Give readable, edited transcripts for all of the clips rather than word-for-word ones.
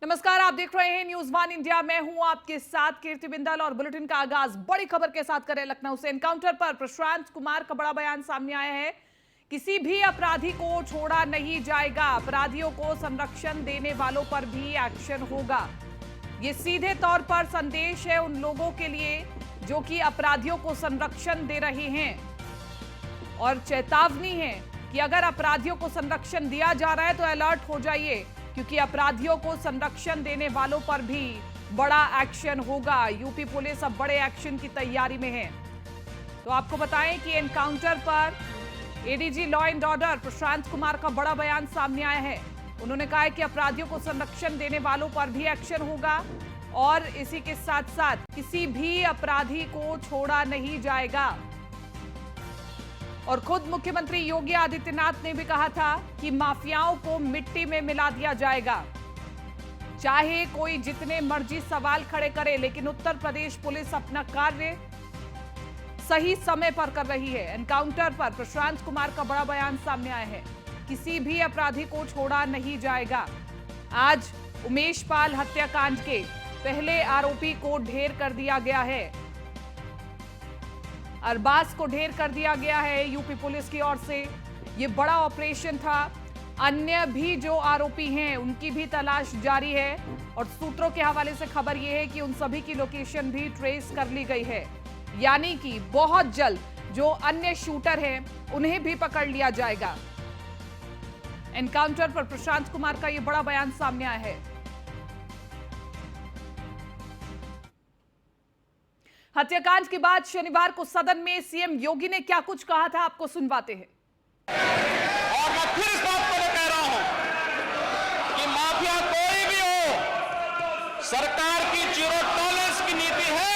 नमस्कार, आप देख रहे हैं न्यूज़ वन इंडिया। मैं हूं आपके साथ कीर्ति बिंदल और बुलेटिन का आगाज बड़ी खबर के साथ करें। लखनऊ से एनकाउंटर पर प्रशांत कुमार का बड़ा बयान सामने आया है। किसी भी अपराधी को छोड़ा नहीं जाएगा, अपराधियों को संरक्षण देने वालों पर भी एक्शन होगा। ये सीधे तौर पर संदेश है उन लोगों के लिए जो कि अपराधियों को संरक्षण दे रहे हैं और चेतावनी है कि अगर अपराधियों को संरक्षण दिया जा रहा है तो अलर्ट हो जाइए, क्योंकि अपराधियों को संरक्षण देने वालों पर भी बड़ा एक्शन होगा। यूपी पुलिस अब बड़े एक्शन की तैयारी में है। तो आपको बताएं कि एनकाउंटर पर ADG law and order Prashant Kumar का बड़ा बयान सामने आया है। उन्होंने कहा है कि अपराधियों को संरक्षण देने वालों पर भी एक्शन होगा और इसी के साथ साथ किसी भी अपराधी को छोड़ा नहीं जाएगा। और खुद मुख्यमंत्री योगी आदित्यनाथ ने भी कहा था कि माफियाओं को मिट्टी में मिला दिया जाएगा। चाहे कोई जितने मर्जी सवाल खड़े करे, लेकिन उत्तर प्रदेश पुलिस अपना कार्य सही समय पर कर रही है। एनकाउंटर पर प्रशांत कुमार का बड़ा बयान सामने आया है। किसी भी अपराधी को छोड़ा नहीं जाएगा। आज उमेश पाल हत्याकांड के पहले आरोपी को ढेर कर दिया गया है। अरबाज को ढेर कर दिया गया है यूपी पुलिस की ओर से। ये बड़ा ऑपरेशन था। अन्य भी जो आरोपी हैं उनकी भी तलाश जारी है और सूत्रों के हवाले से खबर यह है कि उन सभी की लोकेशन भी ट्रेस कर ली गई है। यानी कि बहुत जल्द जो अन्य शूटर हैं उन्हें भी पकड़ लिया जाएगा। एनकाउंटर पर प्रशांत कुमार का यह बड़ा बयान सामने आया है। हत्याकांड के बाद शनिवार को सदन में सीएम योगी ने क्या कुछ कहा था, आपको सुनवाते हैं। और मैं फिर इस बात को कह रहा हूं कि माफिया कोई भी हो, सरकार की जीरो टॉलरेंस की नीति है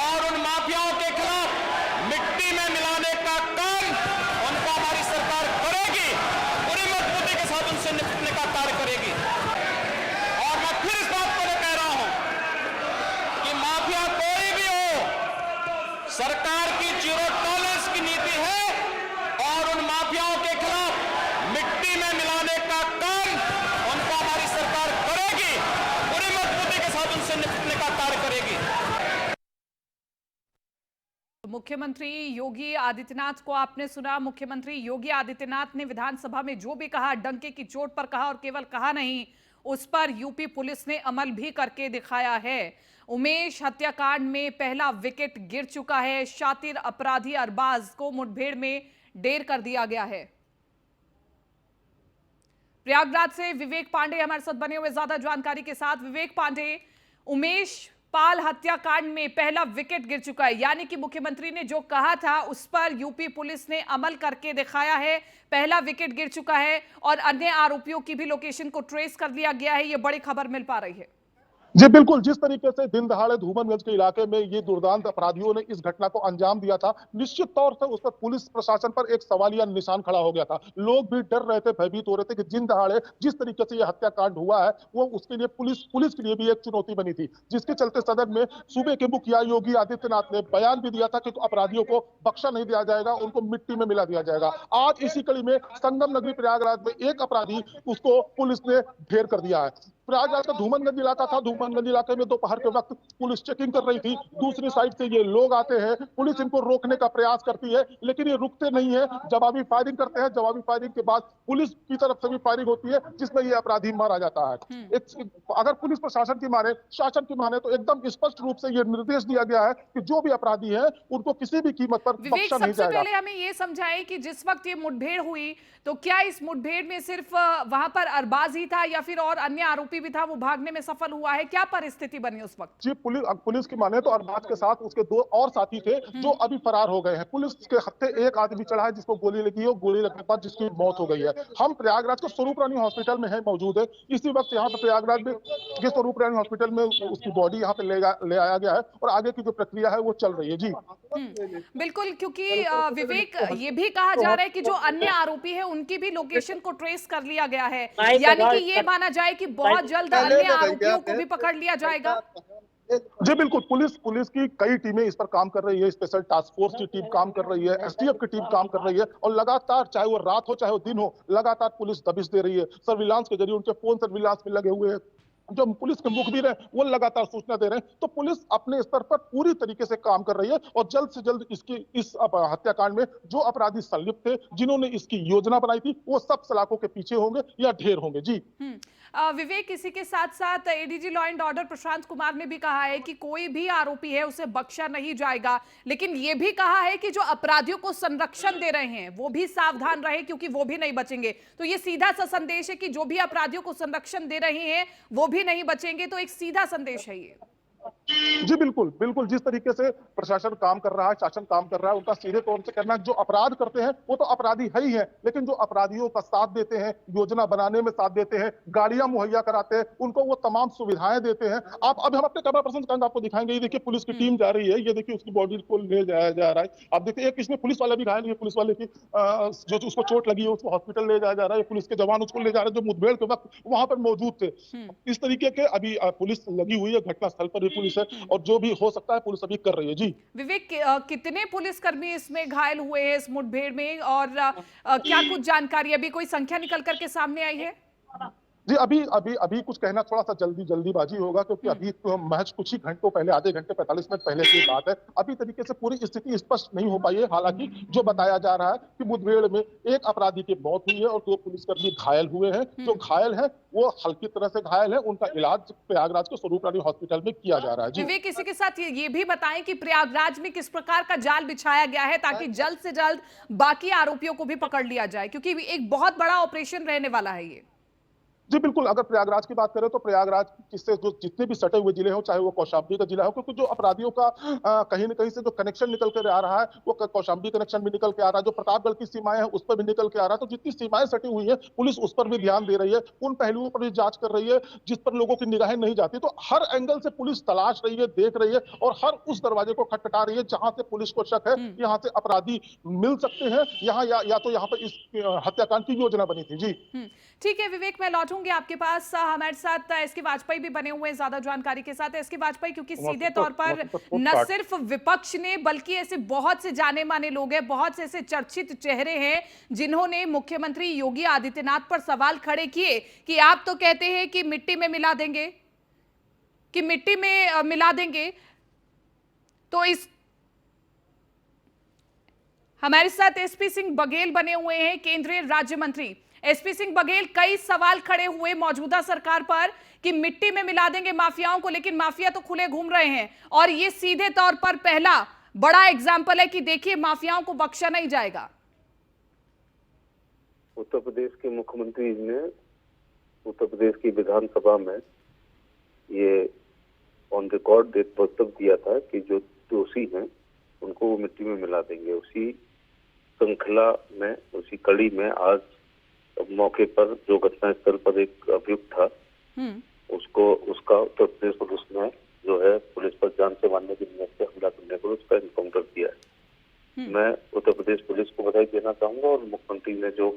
और उन माफियाओं के खिलाफ मिट्टी में मिलाने का काम उनको हमारी सरकार करेगी। पूरी मजबूती के साथ उनसे निपटने का कार्य करेगी। और मैं फिर इस बात को कह रहा हूं कि माफिया कोई भी हो, सरकार की जीरो टॉलरेंस की नीति है और उन माफियाओं के खिलाफ मिट्टी में मिलाने का काम उनको हमारी सरकार करेगी। पूरी मजबूती के साथ उनसे निपटने का कार्य करेगी। मुख्यमंत्री योगी आदित्यनाथ को आपने सुना। मुख्यमंत्री योगी आदित्यनाथ ने विधानसभा में जो भी कहा, डंके की चोट पर कहा और केवल कहा नहीं, उस पर यूपी पुलिस ने अमल भी करके दिखाया है। उमेश हत्याकांड में पहला विकेट गिर चुका है। शातिर अपराधी अरबाज को मुठभेड़ में ढेर कर दिया गया है। प्रयागराज से विवेक पांडे हमारे साथ बने हुए ज्यादा जानकारी के साथ। विवेक पांडे, उमेश पाल हत्याकांड में पहला विकेट गिर चुका है, यानी कि मुख्यमंत्री ने जो कहा था उस पर यूपी पुलिस ने अमल करके दिखाया है। पहला विकेट गिर चुका है और अन्य आरोपियों की भी लोकेशन को ट्रेस कर लिया गया है। ये बड़ी खबर मिल पा रही है। जी बिल्कुल, जिस तरीके से दिन दहाड़े धूमनगंज के इलाके में ये दुर्दांत अपराधियों ने इस घटना को अंजाम दिया था, निश्चित तौर से उस पर पुलिस प्रशासन पर एक सवालिया निशान खड़ा हो गया था। लोग भी डर रहे थे, भयभीत हो रहे थे कि दिन दहाड़े जिस तरीके से ये हत्याकांड हुआ है वो उसके लिए पुलिस के लिए भी एक चुनौती बनी थी, जिसके चलते सदन में सूबे के मुखिया योगी आदित्यनाथ ने बयान भी दिया था कि अपराधियों को बख्शा नहीं दिया जाएगा, उनको मिट्टी में मिला दिया जाएगा। आज इसी कड़ी में संगम नगरी प्रयागराज में एक अपराधी, उसको पुलिस ने ढेर कर दिया है। प्रयागराज का धूमनगंज इलाका था। धूमनगंज इलाके में दोपहर के वक्त पुलिस चेकिंग कर रही थी। दूसरी साइड से ये लोग आते हैं, पुलिस इनको रोकने का प्रयास करती है, लेकिन ये रुकते नहीं है। जवाबी फायरिंग करते हैं। जवाबी फायरिंग के बाद पुलिस की तरफ से भी फायरिंग होती है, जिसमें ये अपराधी मारा जाता है। अगर पुलिस प्रशासन की माने, शासन की माने, तो एकदम स्पष्ट रूप से ये निर्देश दिया गया है कि जो भी अपराधी है उनको किसी भी कीमत पर विवेक, बख्शा नहीं सबसे जाएगा। पहले हमें यह समझाएं कि जिस वक्त ये मुठभेड़ हुई तो क्या इस मुठभेड़ में सिर्फ वहां पर अरबाज ही था या फिर और अन्य आरोपी भी था, वो भागने में सफल हुआ है? क्या परिस्थिति बनी उस वक्त? जी, पुलिस की माने तो अरबाज के साथ उसके दो और साथी थे जो अभी फरार हो गए हैं। पुलिस के हत्थे एक आदमी चढ़ा है जिसको गोली लगी है, गोली लगने के बाद जिसकी मौत हो गई है। हम प्रयागराज के स्वरूप रानी हॉस्पिटल में है, मौजूद है। इसी वक्त यहाँ पे प्रयागराज में के स्वरूप रानी हॉस्पिटल में उसकी बॉडी यहाँ पे ले आया गया है और आगे की जो प्रक्रिया है वो चल रही है। जी बिल्कुल, क्योंकि विवेक, ये भी कहा जा रहा है कि जो अन्य आरोपी है उनकी भी लोकेशन को ट्रेस कर लिया गया है, यानी कि ये माना जाए कि बहुत जल्द अन्य आरोपियों को भी पकड़ लिया जाएगा। जी बिल्कुल, पुलिस की कई टीमें इस पर काम कर रही है। स्पेशल टास्क फोर्स की टीम काम कर रही है, एसटीएफ की टीम काम कर रही है और लगातार, चाहे वो रात हो चाहे वो दिन हो, लगातार पुलिस दबिश दे रही है। सर्विलांस के जरिए उनके फोन सर्विलांस में लगे हुए हैं। जो पुलिस के मुखबिर हैं वो लगातार सूचना दे रहे हैं। तो पुलिस अपने स्तर पर पूरी तरीके से काम कर रही है और जल्द से जल्द इस हत्याकांड में जो अपराधी संलिप्त थे, जिन्होंने इसकी योजना बनाई थी, वो सब सलाखों के पीछे होंगे या ढेर होंगे। जी विवेक, इसी के साथ साथ ADG law and order Prashant Kumar ने भी कहा है कि कोई भी आरोपी है उसे बख्शा नहीं जाएगा, लेकिन ये भी कहा है कि जो अपराधियों को संरक्षण दे रहे हैं वो भी सावधान रहे क्योंकि वो भी नहीं बचेंगे। तो ये सीधा सा संदेश है कि जो भी अपराधियों को संरक्षण दे रहे हैं वो भी नहीं बचेंगे, तो एक सीधा संदेश है ये। जी बिल्कुल बिल्कुल, जिस तरीके से प्रशासन काम कर रहा है, शासन काम कर रहा है, उनका सीधे तौर से कहना जो अपराध करते हैं वो तो अपराधी है ही है, लेकिन जो अपराधियों का साथ देते हैं, योजना बनाने में साथ देते हैं, गाड़ियां मुहैया कराते हैं, उनको वो तमाम सुविधाएं देते हैं। आप अब हम अपने कैमरा पर्सन आपको दिखाएंगे, ये देखिए पुलिस की टीम जा रही है, ये देखिए उसकी बॉडी को ले जाया जा रहा है। आप देखिए एक इसमें पुलिस वाला भी घायल है, पुलिस वाले की जो उसको चोट लगी है उसको हॉस्पिटल ले जाया जा रहा है, पुलिस के जवान उसको ले जा रहे हैं जो मुठभेड़ के वक्त वहां पर मौजूद थे। इस तरीके के अभी पुलिस लगी हुई है, घटनास्थल पर भी पुलिस है और जो भी हो सकता है पुलिस अभी कर रही है। जी विवेक, कितने पुलिसकर्मी इसमें घायल हुए हैं इस मुठभेड़ में, और क्या कुछ जानकारी, अभी कोई संख्या निकल करके सामने आई है? जी अभी कुछ कहना थोड़ा सा जल्दीबाजी होगा, क्योंकि अभी तो महज कुछ ही घंटों पहले, आधे घंटे 45 मिनट पहले की बात है। अभी तरीके से पूरी स्थिति स्पष्ट नहीं हो पाई है। हालांकि जो बताया जा रहा है कि मुठभेड़ में एक अपराधी की मौत हुई है और 2 पुलिसकर्मी घायल हुए हैं। जो घायल है वो हल्की तरह से घायल है, उनका इलाज प्रयागराज के स्वरूप रानी हॉस्पिटल में किया जा रहा है। जी विवेक, इसी के साथ ये भी बताएं कि प्रयागराज में किस प्रकार का जाल बिछाया गया है ताकि जल्द से जल्द बाकी आरोपियों को भी पकड़ लिया जाए, क्योंकि एक बहुत बड़ा ऑपरेशन रहने वाला है ये। जी बिल्कुल, अगर प्रयागराज की बात करें तो प्रयागराज से जो जितने भी सटे हुए जिले हो, चाहे वो कौशाम्बी का जिला हो, क्योंकि जो अपराधियों का कहीं न कहीं से जो कनेक्शन निकल कर आ रहा है वो कौशाम्बी कनेक्शन भी निकल के आ रहा है, जो प्रतापगढ़ की सीमाएं हैं उस पर भी निकल के आ रहा है। तो जितनी सीमाएं सटी हुई है पुलिस उस पर भी ध्यान दे रही है, उन पहलुओं पर भी जांच कर रही है जिस पर लोगों की निगाहें नहीं जाती। तो हर एंगल से पुलिस तलाश रही है, देख रही है और हर उस दरवाजे को खटखटा रही है जहां से पुलिस को शक है यहाँ से अपराधी मिल सकते हैं, यहाँ या तो यहाँ पर इस हत्याकांड की योजना बनी थी। जी ठीक है विवेक, मैं लौटूंगी आपके पास। हमारे साथ एसके वाजपेयी भी बने हुए हैं ज्यादा जानकारी के साथ। एसके वाजपेयी, क्योंकि सीधे तौर पर न सिर्फ विपक्ष ने बल्कि ऐसे बहुत से जाने माने लोग हैं, बहुत से ऐसे चर्चित चेहरे हैं जिन्होंने मुख्यमंत्री योगी आदित्यनाथ पर सवाल खड़े किए कि आप तो कहते हैं कि मिट्टी में मिला देंगे, तो इस हमारे साथ एसपी सिंह बघेल बने हुए हैं, केंद्रीय राज्य मंत्री। एसपी सिंह बघेल, कई सवाल खड़े हुए मौजूदा सरकार पर कि मिट्टी में मिला देंगे माफियाओं को, लेकिन माफिया तो खुले घूम रहे हैं और ये सीधे तौर पर पहला बड़ा एग्जाम्पल है कि देखिए माफियाओं को बख्शा नहीं जाएगा। उत्तर प्रदेश के मुख्यमंत्री ने उत्तर प्रदेश की विधानसभा में ये ऑन रिकॉर्ड वक्तव्य दिया था कि जो दोषी हैं उनको वो मिट्टी में मिला देंगे। उसी श्रृंखला में, उसी कड़ी में आज मौके पर जो घटनास्थल पर एक अभियुक्त था उसका उत्तर प्रदेश पुलिस ने जो है पुलिस पर जान से मारने की नीयत से हमला करने पर उसका एनकाउंटर किया है। मैं उत्तर प्रदेश पुलिस को बधाई देना चाहूंगा और मुख्यमंत्री ने जो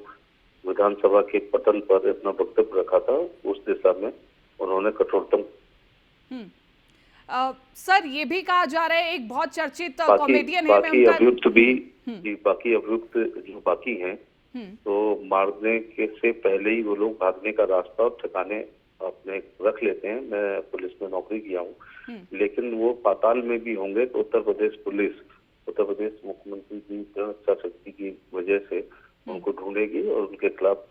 विधानसभा के पटल पर अपना वक्तव्य रखा था उस दिशा में उन्होंने कठोरतम। सर, ये भी कहा जा रहा है एक बहुत चर्चित कॉमेडियन है, बाकी अभियुक्त भी बाकी अभियुक्त जो बाकी हैं तो मारने के से पहले ही वो लोग भागने का रास्ता और ठिकाने अपने रख लेते हैं। मैं पुलिस में नौकरी किया हूँ, लेकिन वो पाताल में भी होंगे तो उत्तर प्रदेश पुलिस, उत्तर प्रदेश मुख्यमंत्री की इच्छा शक्ति की वजह से उनको ढूंढेगी और उनके खिलाफ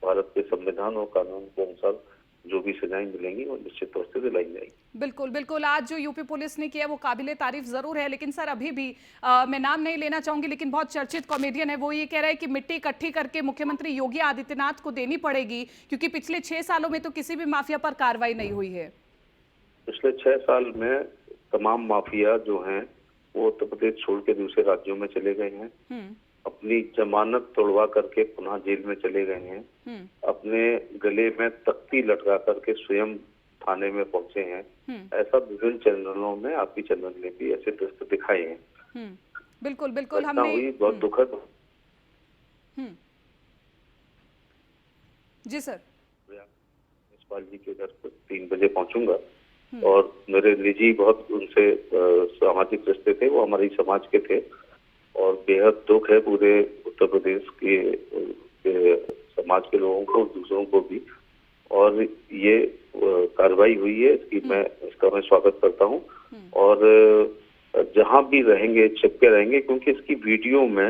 भारत के संविधान और कानून के अनुसार जो भी सजाएं मिलेंगी वो निश्चित तौर से दिलाई जाएगी। बिल्कुल बिल्कुल, आज जो यूपी पुलिस ने किया वो काबिले तारीफ जरूर है, लेकिन सर अभी भी मैं नाम नहीं लेना चाहूंगी, लेकिन बहुत चर्चित कॉमेडियन है, वो ये कह रहा है कि मिट्टी इकट्ठी करके मुख्यमंत्री योगी आदित्यनाथ को देनी पड़ेगी क्योंकि पिछले 6 सालों में तो किसी भी माफिया पर कार्रवाई नहीं हुई है। पिछले 6 साल में तमाम माफिया जो हैं वो उत्तर प्रदेश छोड़ के दूसरे राज्यों में चले गए हैं, अपनी जमानत तोड़वा करके पुनः जेल में चले गए हैं, अपने गले में तख्ती लटका करके स्वयं थाने में पहुंचे हैं। ऐसा विभिन्न चैनलों में, आपकी चैनल ने भी ऐसे दृश्य दिखाए हैं। बिल्कुल बिल्कुल, हमने हुई बहुत दुखद। जी सर, यशपाल जी के घर पर 3 बजे पहुंचूंगा और मेरे निजी बहुत उनसे सामाजिक रिश्ते थे, वो हमारे समाज के थे और बेहद दुख है पूरे उत्तर प्रदेश के समाज के लोगों को, दूसरों को भी। और ये कार्रवाई हुई है, इसका मैं स्वागत करता हूँ। और जहां भी रहेंगे छिपके रहेंगे, क्योंकि इसकी वीडियो में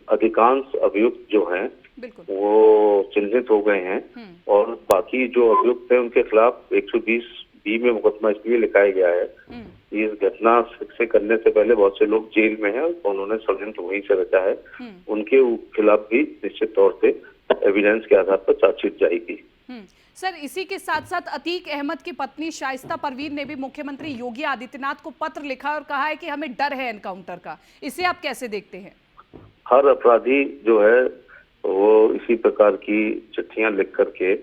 अधिकांश अभियुक्त जो हैं वो चिन्हित हो गए हैं और बाकी जो अभियुक्त हैं उनके खिलाफ 120B में मुकदमा इसलिए लिखाया गया है। इस घटना से करने से पहले बहुत से लोग जेल में हैं, उन्होंने षड्यंत्र वहीं से रचा है, उनके खिलाफ भी निश्चित तौर से एविडेंस के आधार पर चार्जशीट जाएगी। सर, इसी के साथ साथ अतीक अहमद की पत्नी शाइस्ता परवीन ने भी मुख्यमंत्री योगी आदित्यनाथ को पत्र लिखा और कहा है कि हमें डर है एनकाउंटर का, इसे आप कैसे देखते हैं? हर अपराधी जो है वो इसी प्रकार की चिट्ठियां लिख करके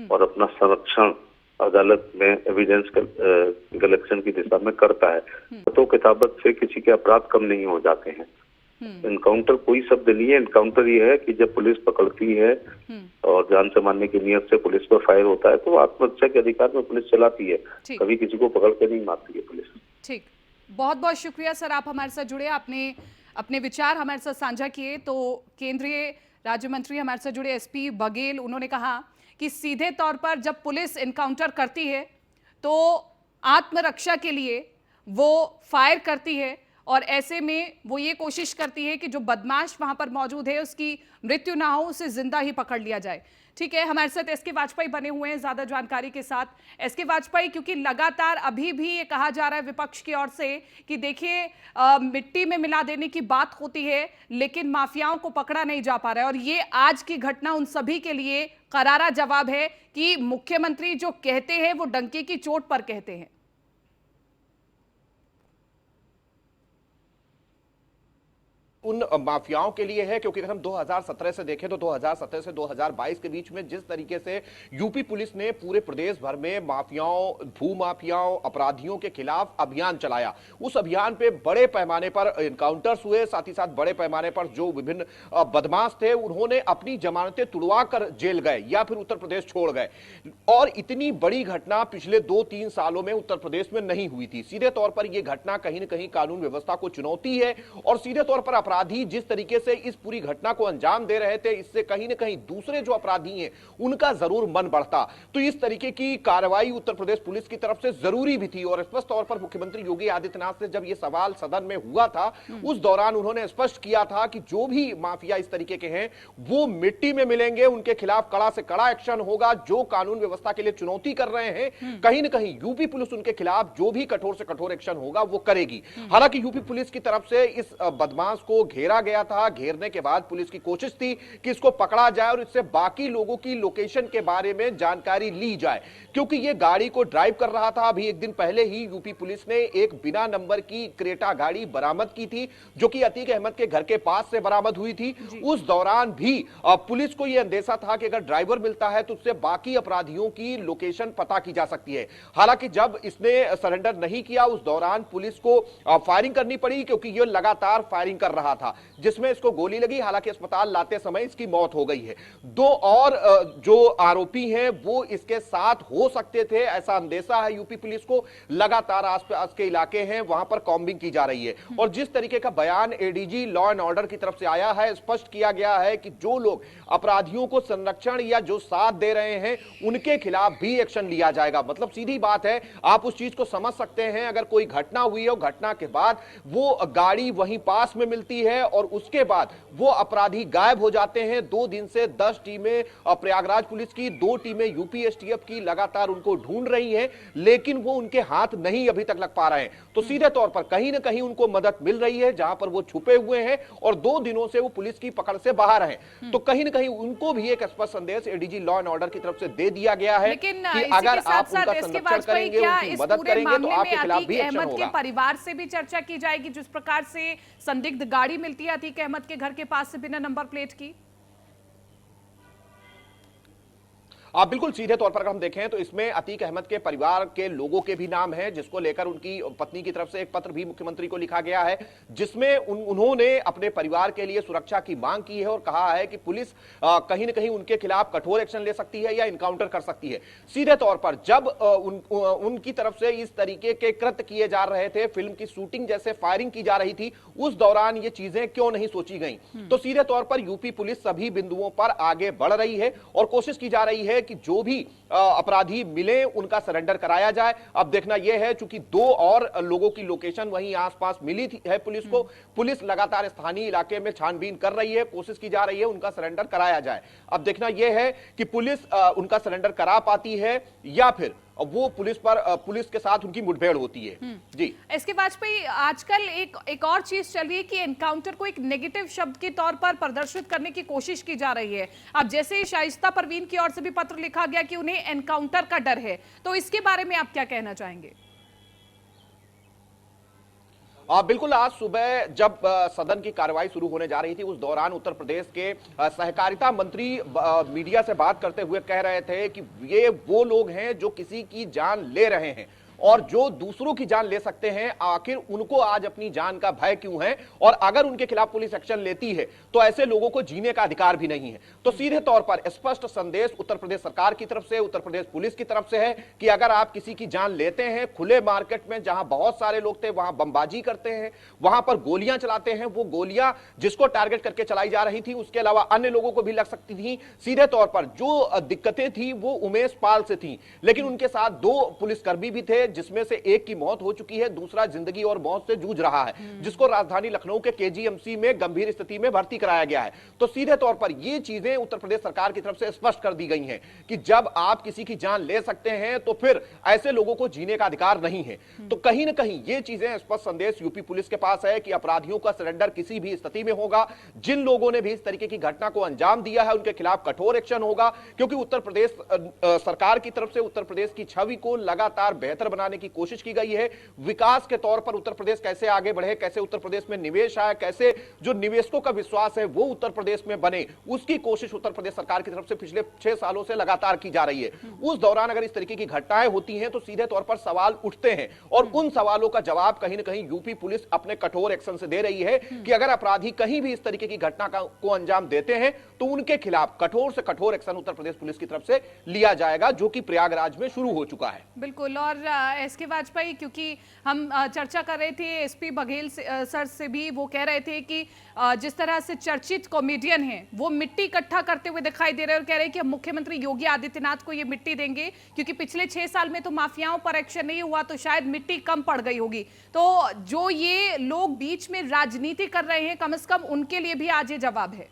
और अपना संरक्षण अदालत में एविडेंस कलेक्शन की दिशा में करता है। तो किताबत से किसी के अपराध कम नहीं हो जाते हैं। एनकाउंटर कोई शब्द नहीं है। एनकाउंटर ये है कि जब पुलिस पकड़ती है और जान से मारने की नियत से पुलिस पर फायर होता है तो आत्मरक्षा के अधिकार में पुलिस चलाती है, कभी किसी को पकड़ के नहीं मारती है पुलिस। ठीक, बहुत बहुत शुक्रिया सर, आप हमारे साथ जुड़े, आपने अपने विचार हमारे साथ साझा किए। तो केंद्रीय राज्य मंत्री हमारे साथ जुड़े SP बघेल, उन्होंने कहा कि सीधे तौर पर जब पुलिस एनकाउंटर करती है तो आत्मरक्षा के लिए वो फायर करती है और ऐसे में वो ये कोशिश करती है कि जो बदमाश वहां पर मौजूद है उसकी मृत्यु ना हो, उसे जिंदा ही पकड़ लिया जाए। ठीक है, हमारे साथ SK वाजपेयी बने हुए हैं ज्यादा जानकारी के साथ। SK वाजपेयी, क्योंकि लगातार अभी भी ये कहा जा रहा है विपक्ष की ओर से कि देखिए मिट्टी में मिला देने की बात होती है लेकिन माफियाओं को पकड़ा नहीं जा पा रहा है, और ये आज की घटना उन सभी के लिए करारा जवाब है कि मुख्यमंत्री जो कहते हैं वो डंके की चोट पर कहते हैं। उन माफियाओं के लिए है, क्योंकि अगर हम 2017 से देखें तो 2017 से 2022 के बीच में जिस तरीके से यूपी पुलिस ने पूरे प्रदेश भर में माफियाओं, भूमाफियाओं, अपराधियों के खिलाफ अभियान चलाया, उस अभियान पे बड़े पैमाने पर एनकाउंटर्स हुए, साथ ही साथ बड़े पैमाने पर जो विभिन्न बदमाश थे उन्होंने अपनी जमानतें तुड़वा कर जेल गए या फिर उत्तर प्रदेश छोड़ गए। और इतनी बड़ी घटना पिछले 2-3 सालों में उत्तर प्रदेश में नहीं हुई थी। सीधे तौर पर यह घटना कहीं ना कहीं कानून व्यवस्था को चुनौती है और सीधे तौर पर अपराधी जिस तरीके से इस पूरी घटना को अंजाम दे रहे थे, इससे कहीं ना कहीं दूसरे जो अपराधी हैं उनका जरूर मन बढ़ता। तो इस तरीके की कार्रवाई उत्तर प्रदेश पुलिस की तरफ से जरूरी भी थी। और स्पष्ट तौर पर मुख्यमंत्री योगी आदित्यनाथ से जब यह सवाल सदन में हुआ था उस दौरान उन्होंने स्पष्ट किया था कि जो भी माफिया इस तरीके के हैं वो मिट्टी में मिलेंगे, उनके खिलाफ कड़ा से कड़ा एक्शन होगा। जो कानून व्यवस्था के लिए चुनौती कर रहे हैं, कहीं ना कहीं यूपी पुलिस उनके खिलाफ जो भी कठोर से कठोर एक्शन होगा वो करेगी। हालांकि यूपी पुलिस की तरफ से इस बदमाश को घेरा गया था। घेरने के बाद पुलिस की कोशिश थी कि इसको पकड़ा जाए और इससे बाकी लोगों की लोकेशन के बारे में जानकारी ली जाए, क्योंकि ये गाड़ी को ड्राइव कर रहा था। अभी एक दिन पहले ही यूपी पुलिस ने एक बिना नंबर की क्रेटा गाड़ी बरामद की थी जो कि अतीक अहमद के घर के पास से बरामद हुई थी। उस दौरान भी पुलिस को यह अंदेशा था कि अगर ड्राइवर मिलता है तो उससे बाकी अपराधियों की लोकेशन पता की जा सकती है। हालांकि जब इसने सरेंडर नहीं किया उस दौरान पुलिस को फायरिंग करनी पड़ी, क्योंकि यह लगातार फायरिंग कर रहा था जिसमें इसको गोली लगी। हालांकि अस्पताल लाते समय इसकी मौत हो गई है। 2 और जो आरोपी हैं वो इसके साथ हो सकते थे, ऐसा अंदेशा है यूपी पुलिस को। लगातार आसपास के इलाके हैं वहां पर कॉम्बिंग की जा रही है और जिस तरीके का बयान एडीजी लॉ एंड ऑर्डर की तरफ से आया है, स्पष्ट किया गया है कि जो लोग अपराधियों को संरक्षण या जो साथ दे रहे हैं उनके खिलाफ भी एक्शन लिया जाएगा। मतलब सीधी बात है, आप उस चीज को समझ सकते हैं। अगर कोई घटना हुई है, घटना के बाद वो गाड़ी वहीं पास में मिलती है और उसके बाद वो अपराधी गायब हो जाते हैं। 2 दिन से 10 टीमें प्रयागराज पुलिस की, 2 टीमें यूपी एसटीएफ की लगातार उनको ढूंढ रही हैं, लेकिन वो उनके हाथ नहीं अभी तक लग पा रहे हैं। तो सीधे तौर पर कहीं ना कहीं उनको मदद मिल रही है जहां पर वो छुपे हुए हैं और 2 दिनों से वो पुलिस की पकड़ से बाहर हैं। तो कहीं ना कहीं उनको भी एक स्पष्ट संदेश एडीजी लॉ एंड ऑर्डर की तरफ से दे दिया गया है कि अगर आप उनका संरक्षण करेंगे, उनकी मदद करेंगे तो आपके खिलाफ भी एक्शन होगा। परिवार से भी चर्चा की जाएगी जिस प्रकार से संदिग्ध गाड़ी मिलती है अतीक अहमद के घर के पास से बिना नंबर प्लेट की। आप बिल्कुल सीधे तौर पर अगर हम देखें तो इसमें अतीक अहमद के परिवार के लोगों के भी नाम हैं, जिसको लेकर उनकी पत्नी की तरफ से एक पत्र भी मुख्यमंत्री को लिखा गया है जिसमें उन्होंने अपने परिवार के लिए सुरक्षा की मांग की है और कहा है कि पुलिस कहीं ना कहीं उनके खिलाफ कठोर एक्शन ले सकती है या इनकाउंटर कर सकती है। सीधे तौर पर जब उनकी तरफ से इस तरीके के कृत्य किए जा रहे थे, फिल्म की शूटिंग जैसे फायरिंग की जा रही थी, उस दौरान ये चीजें क्यों नहीं सोची गई? तो सीधे तौर पर यूपी पुलिस सभी बिंदुओं पर आगे बढ़ रही है और कोशिश की जा रही है कि जो भी अपराधी मिले उनका सरेंडर कराया जाए। अब देखना यह है, चूंकि 2 और लोगों की लोकेशन वहीं आसपास मिली थी है पुलिस को, पुलिस लगातार स्थानीय इलाके में छानबीन कर रही है, कोशिश की जा रही है उनका सरेंडर कराया जाए। अब देखना यह है कि पुलिस उनका सरेंडर करा पाती है या फिर वो पुलिस के साथ उनकी मुठभेड़ होती है। जी इसके वाजपेयी, आजकल एक और चीज चल रही है कि एनकाउंटर को एक नेगेटिव शब्द के तौर पर प्रदर्शित करने की कोशिश की जा रही है। अब जैसे ही शाइस्ता परवीन की ओर से भी पत्र लिखा गया कि उन्हें एनकाउंटर का डर है, तो इसके बारे में आप क्या कहना चाहेंगे? बिल्कुल, आज सुबह जब सदन की कार्रवाई शुरू होने जा रही थी, उस दौरान उत्तर प्रदेश के सहकारिता मंत्री मीडिया से बात करते हुए कह रहे थे कि ये वो लोग हैं जो किसी की जान ले रहे हैं और जो दूसरों की जान ले सकते हैं, आखिर उनको आज अपनी जान का भय क्यों है? और अगर उनके खिलाफ पुलिस एक्शन लेती है तो ऐसे लोगों को जीने का अधिकार भी नहीं है। तो सीधे तौर पर स्पष्ट संदेश उत्तर प्रदेश सरकार की तरफ से, उत्तर प्रदेश पुलिस की तरफ से है कि अगर आप किसी की जान लेते हैं, खुले मार्केट में जहां बहुत सारे लोग थे वहां बमबाजी करते हैं, वहां पर गोलियां चलाते हैं, वो गोलियां जिसको टारगेट करके चलाई जा रही थी उसके अलावा अन्य लोगों को भी लग सकती थी। सीधे तौर पर जो दिक्कतें थी वो उमेश पाल से थी, लेकिन उनके साथ 2 पुलिसकर्मी भी थे जिसमें से एक की मौत हो चुकी है, दूसरा जिंदगी और मौत से जूझ रहा है, जिसको राजधानी लखनऊ के केजीएमसी में गंभीर स्थिति में भर्ती कराया गया है। तो सीधे तौर पर ये चीजें उत्तर प्रदेश सरकार की तरफ से स्पष्ट कर दी गई हैं कि जब आप किसी की जान ले सकते हैं तो फिर ऐसे लोगों को जीने का अधिकार नहीं है। तो कहीं ना कहीं ये चीजें स्पष्ट संदेश यूपी पुलिस के पास है कि अपराधियों का सरेंडर किसी भी स्थिति में होगा। जिन लोगों ने भी इस तरीके की घटना को अंजाम दिया है उनके खिलाफ कठोर एक्शन होगा, क्योंकि उत्तर प्रदेश सरकार की तरफ से उत्तर प्रदेश की छवि को लगातार बेहतर बनाने की कोशिश की गई है। विकास के तौर पर उत्तर प्रदेश कैसे आगे बढ़े, कैसे उत्तर प्रदेश में निवेश आए, कैसे जो निवेशकों का विश्वास है वो उत्तर प्रदेश में बने, उसकी कोशिश उत्तर प्रदेश सरकार की तरफ से पिछले 6 सालों से लगातार की जा रही है। उस दौरान अगर इस तरीके की घटनाएं होती हैं तो सीधे तौर पर सवाल उठते हैं और उन सवालों का जवाब कहीं ना कहीं यूपी पुलिस अपने कठोर एक्शन से दे रही है कि अगर अपराधी कहीं भी इस तरीके की घटना को अंजाम देते हैं तो उनके खिलाफ कठोर से कठोर एक्शन उत्तर प्रदेश पुलिस की तरफ से लिया जाएगा, जो कि प्रयागराज में शुरू हो चुका है। बिल्कुल। और एसके वाजपेयी, क्योंकि हम चर्चा कर रहे थे एसपी बघेल सर से भी, वो कह रहे थे कि जिस तरह से चर्चित कॉमेडियन हैं वो मिट्टी इकट्ठा करते हुए दिखाई दे रहे हैं और कह रहे हैं कि हम मुख्यमंत्री योगी आदित्यनाथ को ये मिट्टी देंगे, क्योंकि पिछले 6 साल में तो माफियाओं पर एक्शन नहीं हुआ तो शायद मिट्टी कम पड़ गई होगी। तो जो ये लोग बीच में राजनीति कर रहे हैं, कम से कम उनके लिए भी आज ये जवाब है।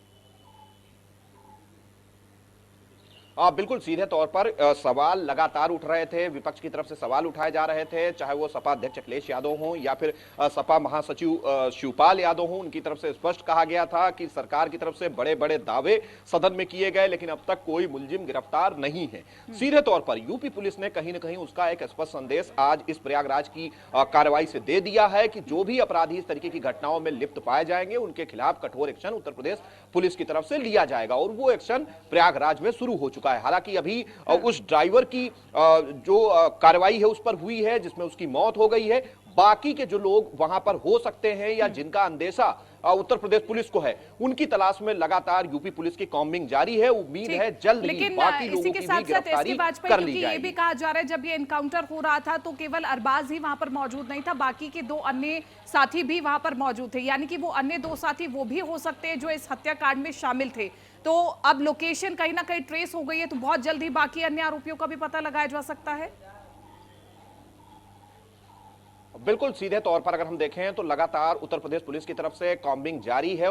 बिल्कुल, सीधे तौर पर सवाल लगातार उठ रहे थे, विपक्ष की तरफ से सवाल उठाए जा रहे थे, चाहे वो सपा अध्यक्ष अखिलेश यादव हों या फिर सपा महासचिव शिवपाल यादव हों। उनकी तरफ से स्पष्ट कहा गया था कि सरकार की तरफ से बड़े बड़े दावे सदन में किए गए, लेकिन अब तक कोई मुलजिम गिरफ्तार नहीं है। सीधे तौर पर यूपी पुलिस ने कहीं ना कहीं उसका एक स्पष्ट संदेश आज इस प्रयागराज की कार्रवाई से दे दिया है कि जो भी अपराधी इस तरीके की घटनाओं में लिप्त पाए जाएंगे उनके खिलाफ कठोर एक्शन उत्तर प्रदेश पुलिस की तरफ से लिया जाएगा, और वो एक्शन प्रयागराज में शुरू हो चुका है। हालांकि अभी उस ड्राइवर की जो कार्रवाई है उस पर हुई है जिसमें उसकी मौत हो गई है। बाकी के जो लोग वहां पर हो सकते हैं या जिनका अंदेशा उत्तर प्रदेश पुलिस को है, उनकी तलाश में लगातार यूपी पुलिस की कॉम्बिंग जारी है। उम्मीद है जल्द ही बाकी लोगों की भी गिरफ्तारी कर ली जाएगी। ये भी कहा जा रहा है जब ये एनकाउंटर हो रहा था तो केवल अरबाज ही वहां पर मौजूद नहीं था, बाकी के 2 अन्य साथी भी वहां पर मौजूद थे, यानी कि वो अन्य 2 साथी वो भी हो सकते हैं जो इस हत्याकांड में शामिल थे। तो अब लोकेशन कहीं ना कहीं ट्रेस हो गई है, तो बहुत जल्द ही बाकी अन्य आरोपियों का भी पता लगाया जा सकता है। बिल्कुल, सीधे तौर पर अगर हम देखें तो लगातार उत्तर प्रदेश पुलिस की तरफ से कॉम्बिंग जारी है।